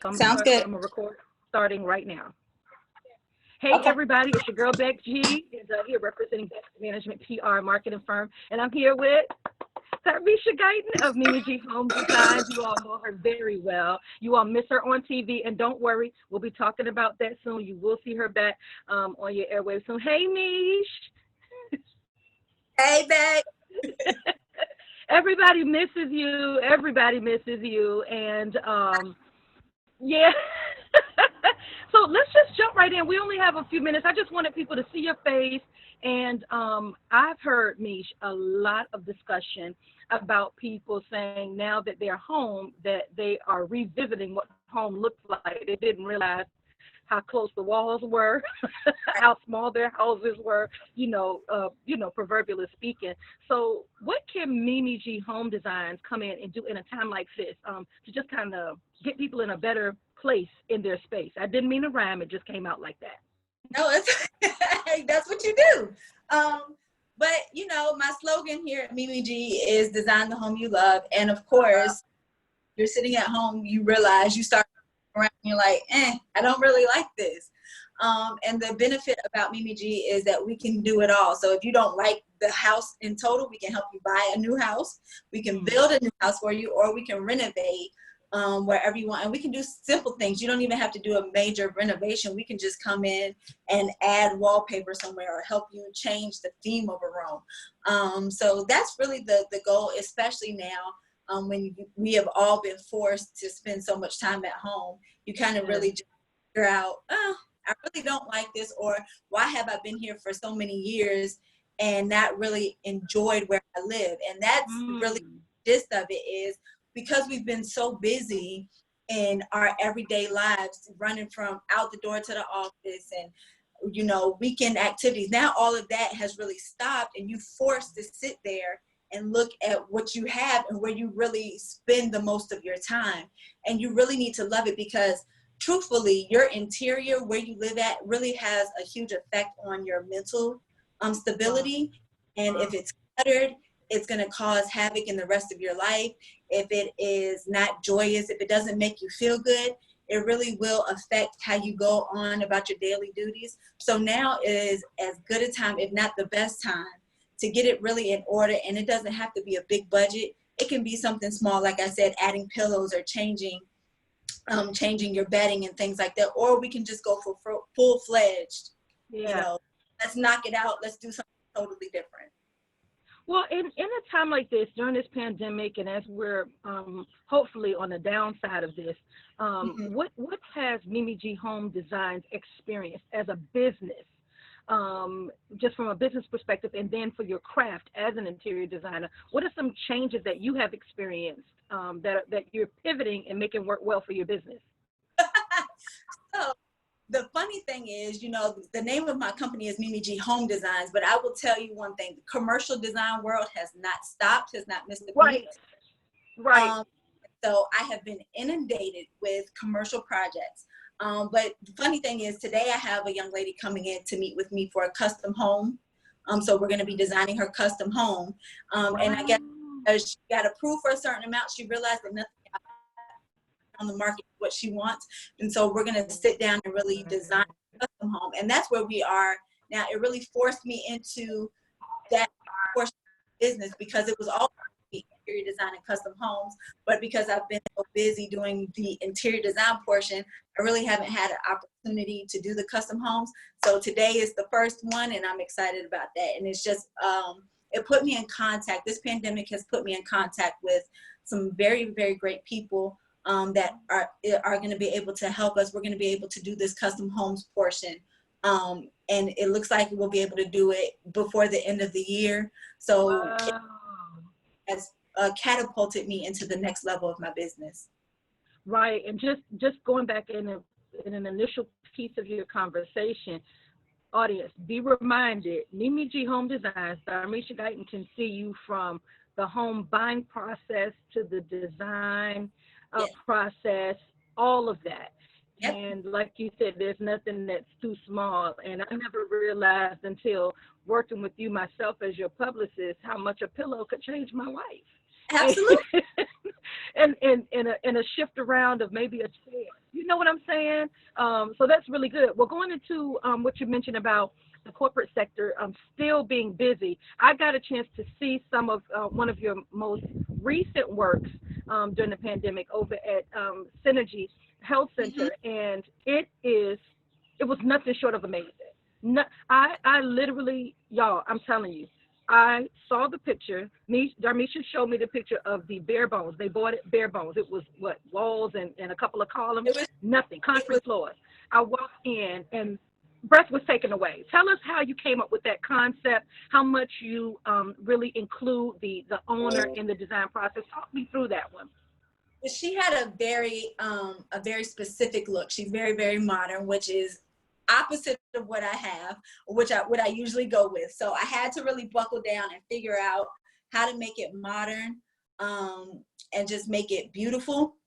So Sounds good. I'm gonna record starting right now. Hey Okay. everybody, it's your girl Beck G, is here representing Beck Management PR marketing firm, and I'm here with Darmeshia Guyton of Mimi G Home Designs. You all know her very well. You all miss her on TV, and don't worry, we'll be talking about that soon. You will see her back on your airwaves soon. Hey Mish. Hey, Beck. Everybody misses you. Everybody misses you, and yeah. So let's just jump right in. We only have a few minutes. I just wanted people to see your face. And I've heard, Mish, a lot of discussion about people saying now that they're home that they are revisiting what home looked like. They didn't realize how close the walls were, how small their houses were, proverbially speaking. So what can Mimi G Home Designs come in and do in a time like this to just kind of get people in a better place in their space? I didn't mean to rhyme. It just came out like that. No, it's that's what you do. But my slogan here at Mimi G is design the home you love. And of course, you're sitting at home, you realize you start around, you're like, I don't really like this. And the benefit about Mimi G is that we can do it all. So if you don't like the house in total, we can help you buy a new house. We can build a new house for you, or we can renovate wherever you want. And we can do simple things. You don't even have to do a major renovation. We can just come in and add wallpaper somewhere or help you change the theme of a room. So that's really the goal, especially now when we have all been forced to spend so much time at home. You kind of really just figure out, I really don't like this, or why have I been here for so many years and not really enjoyed where I live? And that's really the gist of it, is because we've been so busy in our everyday lives, running from out the door to the office and weekend activities. Now all of that has really stopped, and you're forced to sit there and look at what you have and where you really spend the most of your time. And you really need to love it, because truthfully, your interior, where you live at, really has a huge effect on your mental stability. And if it's cluttered, it's going to cause havoc in the rest of your life. If it is not joyous, if it doesn't make you feel good, it really will affect how you go on about your daily duties. So now is as good a time, if not the best time, to get it really in order. And it doesn't have to be a big budget. It can be something small, like I said, adding pillows or changing your bedding and things like that. Or we can just go for full-fledged, let's knock it out. Let's do something totally different. Well, in a time like this, during this pandemic, and as we're hopefully on the downside of this, what has Mimi G Home Designs experienced as a business, just from a business perspective, and then for your craft as an interior designer? What are some changes that you have experienced that you're pivoting and making work well for your business? So the funny thing is, the name of my company is Mimi G Home Designs, but I will tell you one thing: the commercial design world has not stopped, has not missed a beat. Right. So I have been inundated with commercial projects. But the funny thing is, today I have a young lady coming in to meet with me for a custom home. So we're going to be designing her custom home. And I guess she got approved for a certain amount, she realized that nothing on the market what she wants, and so we're going to sit down and really design a custom home. And that's where we are now. It really forced me into that portion of business, because it was all interior design and custom homes, but because I've been so busy doing the interior design portion, I really haven't had an opportunity to do the custom homes. So today is the first one, and I'm excited about that. And it's just it put me in contact. This pandemic has put me in contact with some very, very great people that are going to be able to help us. We're going to be able to do this custom homes portion. And it looks like we'll be able to do it before the end of the year. So it has catapulted me into the next level of my business. Right. And just going back in an initial piece of your conversation, audience, be reminded, Mimi G Home Designs, Darmeshia Guyton can see you from the home buying process to the design process, all of that. Yep. And like you said, there's nothing that's too small. And I never realized until working with you myself as your publicist how much a pillow could change my life. Absolutely. and a shift around of maybe a chair. You know what I'm saying? So that's really good. Well, going into what you mentioned about the corporate sector still being busy, I got a chance to see some of one of your most recent works during the pandemic over at Synergy Health Mhm. Center, and it was nothing short of amazing. No, I literally, y'all, I'm telling you, I saw the picture. Me, Darmesha showed me the picture of the bare bones. They bought it bare bones. It was what, walls and a couple of columns, It was, nothing, it was, concrete floors. I walked in and breath was taken away. Tell us how you came up with that concept, how much you really include the owner in the design process. Talk me through that one. she had a very specific look. She's very, very modern, which is opposite of what I have, what I usually go with. So I had to really buckle down and figure out how to make it modern, and just make it beautiful.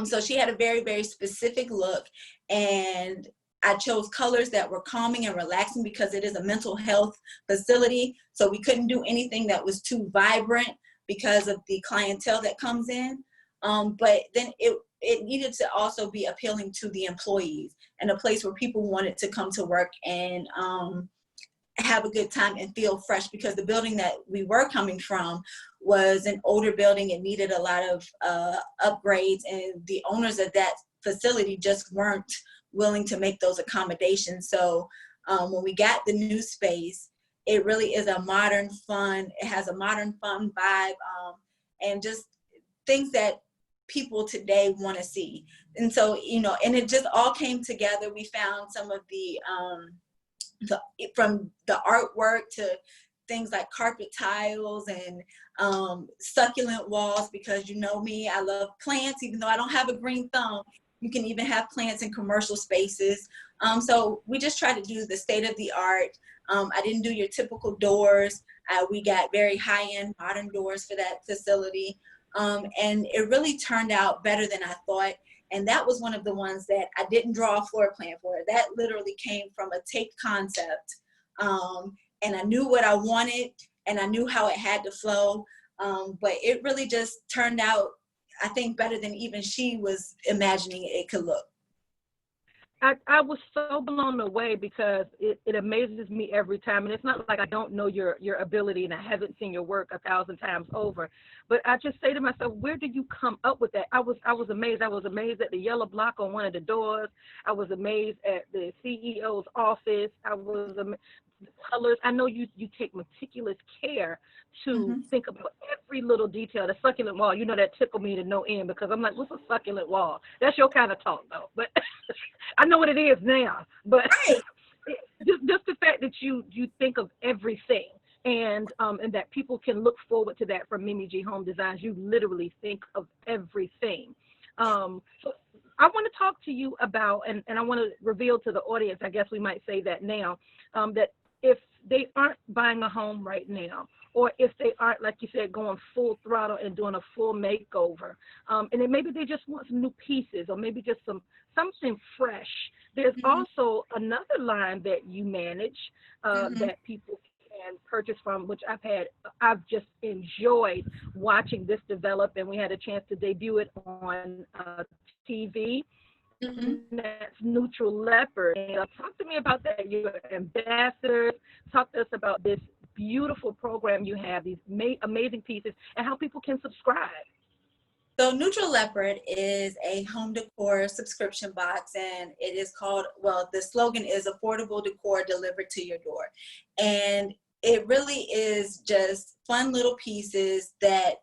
So she had a very, very specific look, and I chose colors that were calming and relaxing because it is a mental health facility. So we couldn't do anything that was too vibrant because of the clientele that comes in. But then it needed to also be appealing to the employees, and a place where people wanted to come to work and have a good time and feel fresh, because the building that we were coming from was an older building and needed a lot of upgrades, and the owners of that facility just weren't willing to make those accommodations. So when we got the new space, it really is a modern fun, it has a modern fun vibe, and just things that people today want to see. And so, and it just all came together. We found some of from the artwork to things like carpet tiles and succulent walls, because you know me, I love plants. Even though I don't have a green thumb, you can even have plants in commercial spaces. So we just try to do the state of the art. I didn't do your typical doors. We got very high-end modern doors for that facility. And it really turned out better than I thought. And that was one of the ones that I didn't draw a floor plan for. That literally came from a taped concept. And I knew what I wanted, and I knew how it had to flow. But it really just turned out, I think, better than even she was imagining it could look. I was so blown away because it amazes me every time. And it's not like I don't know your ability and I haven't seen your work 1,000 times over. But I just say to myself, where did you come up with that? I was amazed. I was amazed at the yellow block on one of the doors. I was amazed at the CEO's office. I was amazed. The colors. I know you take meticulous care to Mm-hmm. think about every little detail. The succulent wall, that tickled me to no end, because I'm like, what's a succulent wall? That's your kind of talk, though. But I know what it is now. But Right. just the fact that you think of everything, and that people can look forward to that from Mimi G Home Designs. You literally think of everything. So I want to talk to you about, and I want to reveal to the audience, I guess we might say that now, that if they aren't buying a home right now, or if they aren't, like you said, going full throttle and doing a full makeover, and then maybe they just want some new pieces, or maybe just something fresh. There's Mm-hmm. also another line that you manage Mm-hmm. that people can purchase from, which I've just enjoyed watching this develop, and we had a chance to debut it on TV. Mm-hmm. And that's NeutraLeopard. And talk to me about that. Your ambassadors. Talk to us about this beautiful program you have, these amazing pieces, and how people can subscribe. So NeutraLeopard is a home decor subscription box, and it is called, well, the slogan is affordable decor delivered to your door. And it really is just fun little pieces that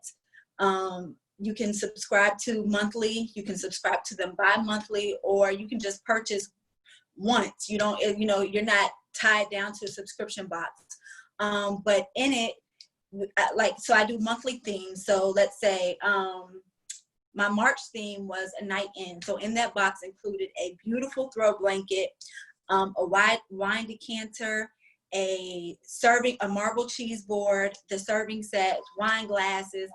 you can subscribe to monthly. You can subscribe to them bi-monthly, or you can just purchase once. You're not tied down to a subscription box. But in it, so I do monthly themes. So let's say, my March theme was a night in. So in that box included a beautiful throw blanket, a wine decanter, a marble cheese board, the serving set, wine glasses,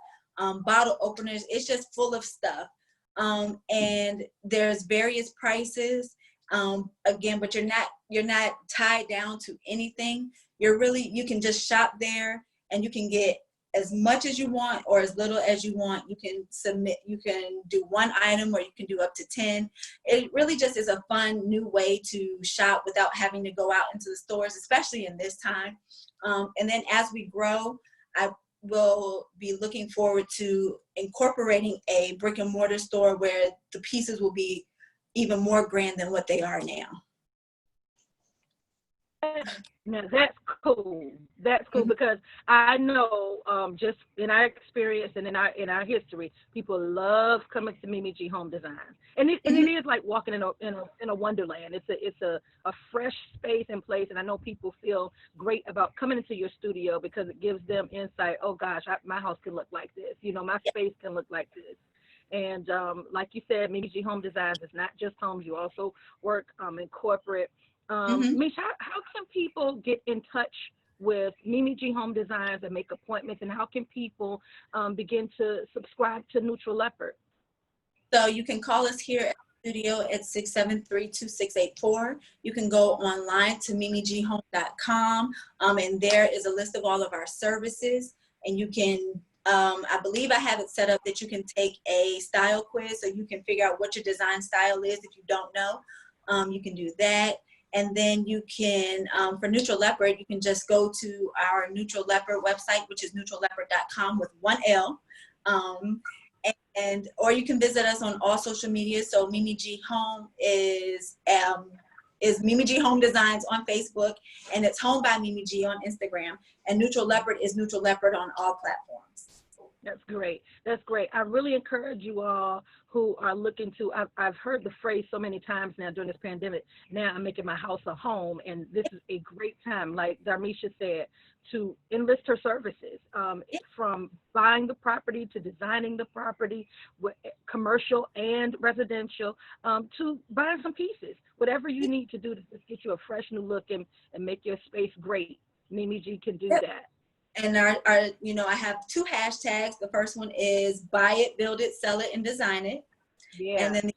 bottle openers. It's just full of stuff. And there's various prices. Again, but you're not tied down to anything. You can just shop there, and you can get as much as you want or as little as you want. You can submit, you can do one item or you can do up to 10. It really just is a fun new way to shop without having to go out into the stores, especially in this time. And then as we grow, I will be looking forward to incorporating a brick and mortar store where the pieces will be even more grand than what they are now. Now that's cool. That's cool because I know just in our experience and in our history, people love coming to Mimi G Home Designs, and it is like walking in a wonderland. It's a fresh space and place, and I know people feel great about coming into your studio because it gives them insight. Oh gosh, my house can look like this. You know, my space can look like this. And like you said, Mimi G Home Designs is not just homes. You also work in corporate. Mish, how can people get in touch with Mimi G Home Designs and make appointments, and how can people begin to subscribe to NeutraLeopard? So you can call us here at the studio at 673-2684. You can go online to mimighome.com, and there is a list of all of our services, and you can I believe I have it set up that you can take a style quiz so you can figure out what your design style is if you don't know. You can do that. And then you can, for NeutraLeopard, you can just go to our NeutraLeopard website, which is neutraleopard.com with one L. Or you can visit us on all social media. So Mimi G Home is Mimi G Home Designs on Facebook, and it's Home by Mimi G on Instagram. And NeutraLeopard is NeutraLeopard on all platforms. That's great. That's great. I really encourage you all who are looking to, I've heard the phrase so many times now during this pandemic, now I'm making my house a home, and this is a great time, like Darmeshia said, to enlist her services, from buying the property to designing the property, commercial and residential, to buying some pieces, whatever you need to do to just get you a fresh new look and make your space great. Mimi G can do that. And I have 2 hashtags. The first one is buy it, build it, sell it, and design it. Yeah. And then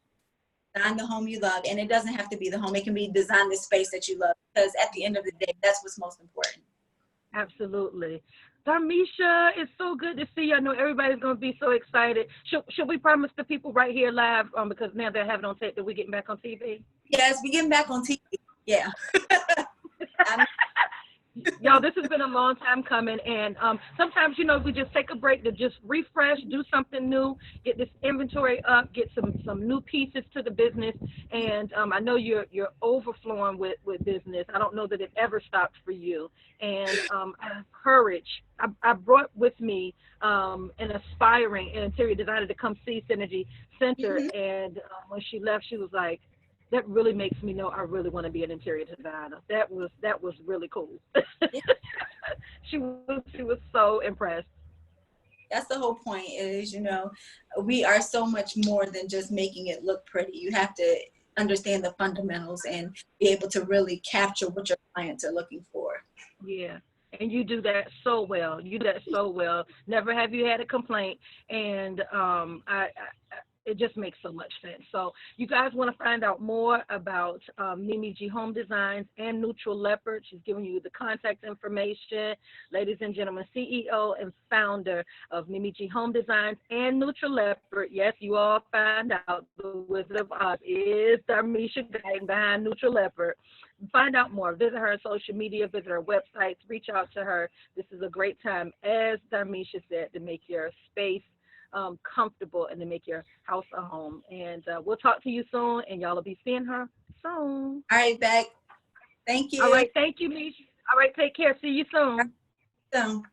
design the home you love. And it doesn't have to be the home. It can be design the space that you love, because at the end of the day, that's what's most important. Absolutely. Darmeshia, it's so good to see you. I know everybody's going to be so excited. Should we promise the people right here live, because now they're having on tape, that we're getting back on TV? Yes, we're getting back on TV. Yeah. Y'all, this has been a long time coming, and sometimes, we just take a break to just refresh, do something new, get this inventory up, get some new pieces to the business, and I know you're overflowing with business. I don't know that it ever stops for you, and I encourage. I brought with me an aspiring interior designer to come see Synergy Center, and when she left, she was like, that really makes me know I really want to be an interior designer. That was really cool. She was so impressed. That's the whole point is, we are so much more than just making it look pretty. You have to understand the fundamentals and be able to really capture what your clients are looking for. Yeah. And you do that so well. You do that so well. Never have you had a complaint. And it just makes so much sense. So you guys want to find out more about Mimi G Home Designs and NeutraLeopard. She's giving you the contact information. Ladies and gentlemen, CEO and founder of Mimi G Home Designs and NeutraLeopard. Yes, you all find out the Wizard of Oz is Darmeshia Guyton behind NeutraLeopard. Find out more. Visit her social media, visit her websites, reach out to her. This is a great time, as Darmeshia said, to make your space comfortable and to make your house a home. And we'll talk to you soon, and y'all will be seeing her soon. All right, Beck. Thank you. All right, thank you, Mish. All right, take care. See you soon. Soon.